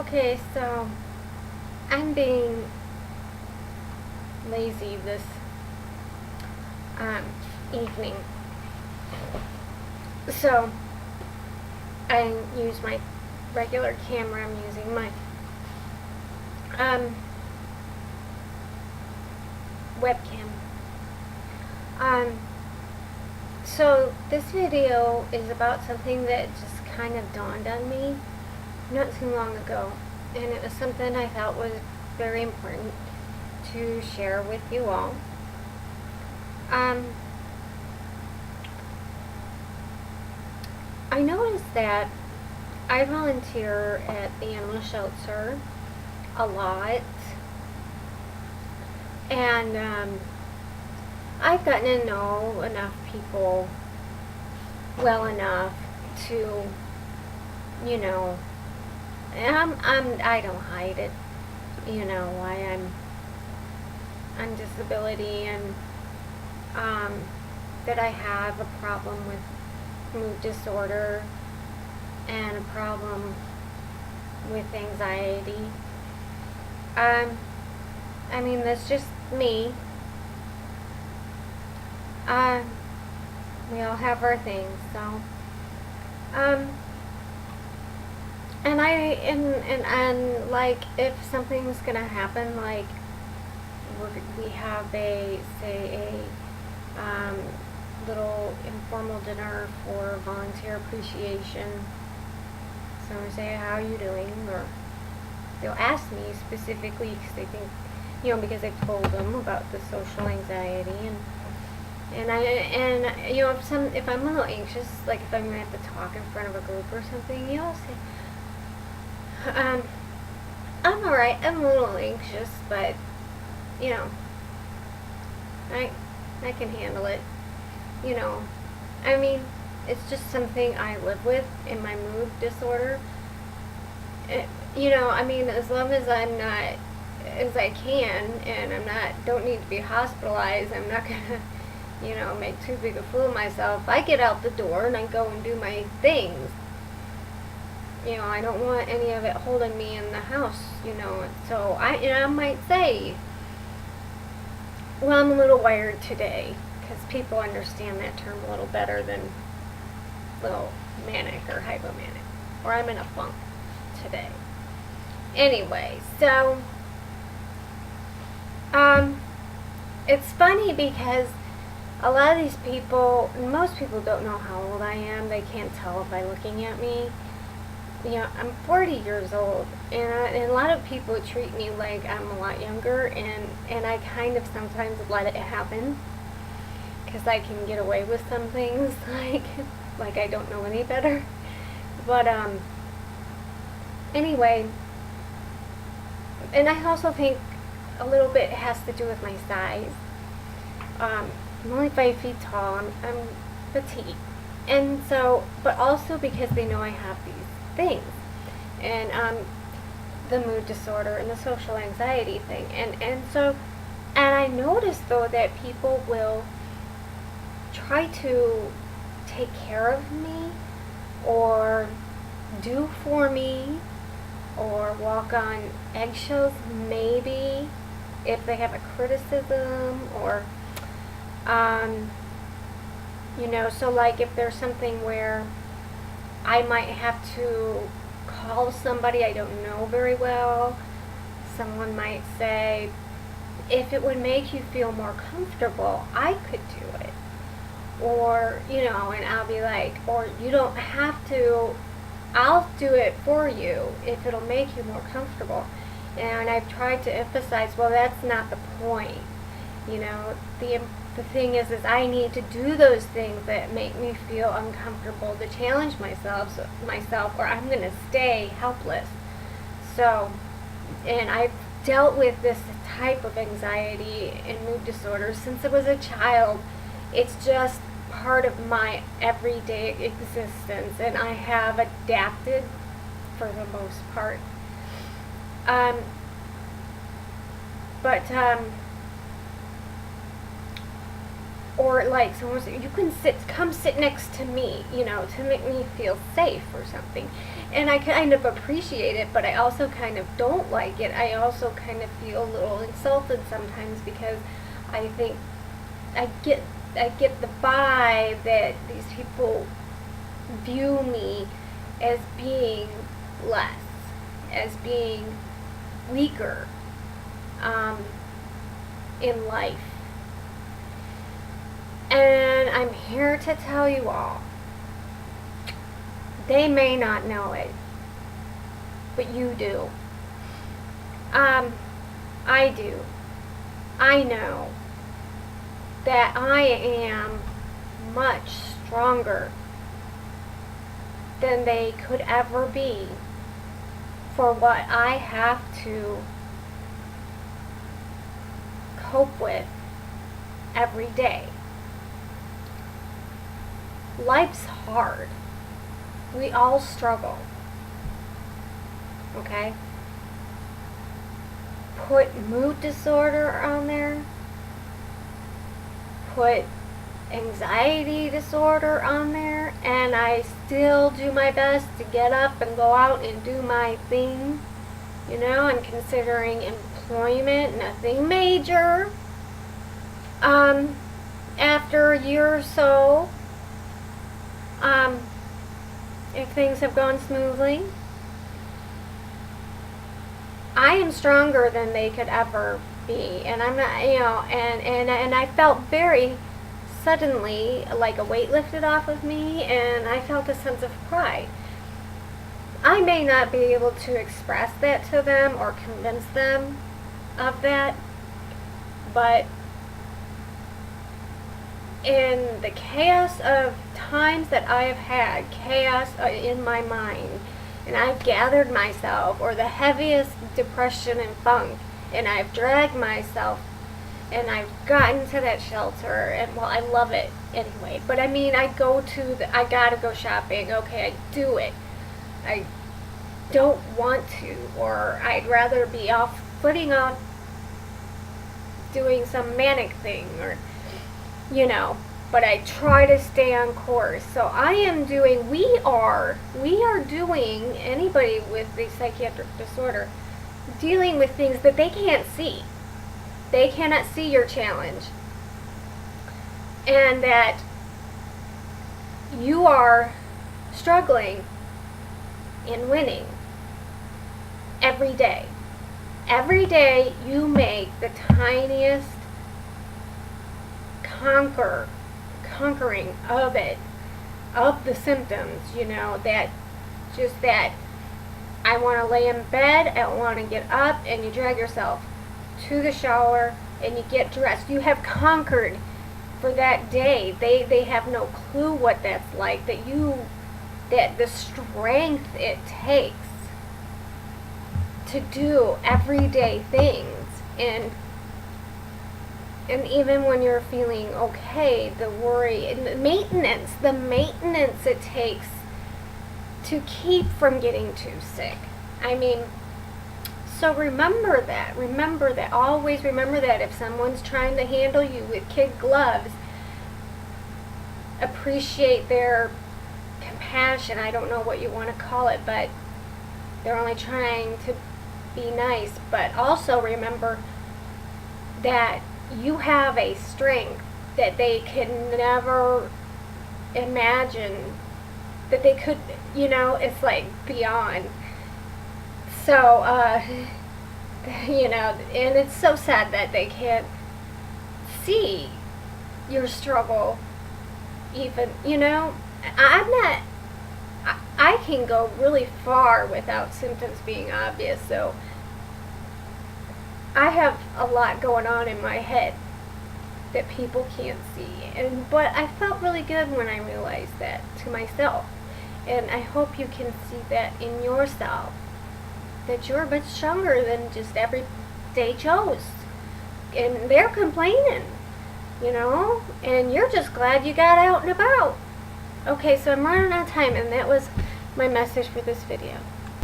Okay, so I'm being lazy this um, evening. So I use my regular camera. I'm using my um, webcam. Um, so this video is about something that just kind of dawned on me not too long ago, and it was something I thought was very important to share with you all. I noticed that I volunteer at the animal shelter a lot, and I've gotten to know enough people well enough to, you know, I don't hide it, why I'm on disability, and that I have a problem with mood disorder and a problem with anxiety. I mean, that's just me. We all have our things, so. And like, if something's gonna happen, like, we have little informal dinner for volunteer appreciation. So we say, how are you doing? Or they'll ask me specifically because they think, because I've told them about the social anxiety, if I'm a little anxious, like if I'm gonna have to talk in front of a group or something, I'll say, I'm alright, I'm a little anxious, but I can handle it. I mean, it's just something I live with in my mood disorder. As long as I'm not, as I can, and don't need to be hospitalized, I'm not gonna, make too big a fool of myself. I get out the door and I go and do my things. I don't want any of it holding me in the house, so I might say, well, I'm a little wired today, because people understand that term a little better than little manic or hypomanic, or I'm in a funk today. Anyway, so it's funny because a lot of these people, most people don't know how old I am. They can't tell by looking at me. I'm 40 years old, and a lot of people treat me like I'm a lot younger, and I kind of sometimes let it happen, because I can get away with some things, like I don't know any better. But anyway, and I also think a little bit has to do with my size. I'm only 5 feet tall. I'm petite, and so, but also because they know I have these things, and the mood disorder and the social anxiety thing, and I noticed though that people will try to take care of me, or do for me, or walk on eggshells, maybe, if they have a criticism, or so like if there's something where I might have to call somebody I don't know very well, someone might say, if it would make you feel more comfortable, I could do it. Or, and I'll be like, or you don't have to, I'll do it for you if it'll make you more comfortable. And I've tried to emphasize, well, that's not the point. The thing is I need to do those things that make me feel uncomfortable to challenge myself, or I'm going to stay helpless. So, and I've dealt with this type of anxiety and mood disorder since I was a child. It's just part of my everyday existence, and I have adapted for the most part. or like someone said, you can come sit next to me, you know, to make me feel safe or something. And I kind of appreciate it, but I also kind of don't like it. I also kind of feel a little insulted sometimes, because I think I get the vibe that these people view me as being less, as being weaker in life. And I'm here to tell you all, they may not know it, but you do. I do. I know that I am much stronger than they could ever be for what I have to cope with every day. Life's hard. We all struggle. Okay? Put mood disorder on there. Put anxiety disorder on there. And I still do my best to get up and go out and do my thing. You know, I'm considering employment, nothing major. After a year or so, if things have gone smoothly, I am stronger than they could ever be. And I'm not, you know, and I felt very suddenly like a weight lifted off of me, and I felt a sense of pride. I may not be able to express that to them or convince them of that, but in the chaos of times that I have had, chaos in my mind, and I've gathered myself, or the heaviest depression and funk, and I've dragged myself, and I've gotten to that shelter, and well, I love it anyway, but I mean, I gotta go shopping, okay, I do it. I don't want to, or I'd rather be putting off doing some manic thing, or you know, but I try to stay on course. So we are doing, anybody with a psychiatric disorder, dealing with things that they can't see. They cannot see your challenge. And that you are struggling in winning every day. Every day you make the tiniest conquering of it, of the symptoms, you know, that I want to lay in bed, I want to get up, and you drag yourself to the shower and you get dressed. You have conquered for that day. They have no clue what that's like, that the strength it takes to do everyday things, and even when you're feeling okay, the worry and the maintenance it takes to keep from getting too sick. I mean, so remember that, always remember that if someone's trying to handle you with kid gloves, appreciate their compassion. I don't know what you want to call it, but they're only trying to be nice. But also remember that you have a strength that they can never imagine that they could, you know, it's like beyond. So, you know, and it's so sad that they can't see your struggle even, you know. I can go really far without symptoms being obvious, so I have a lot going on in my head that people can't see, but I felt really good when I realized that to myself, and I hope you can see that in yourself, that you're much stronger than just everyday Joes, and they're complaining, you know, and you're just glad you got out and about. Okay, so I'm running out of time, and that was my message for this video.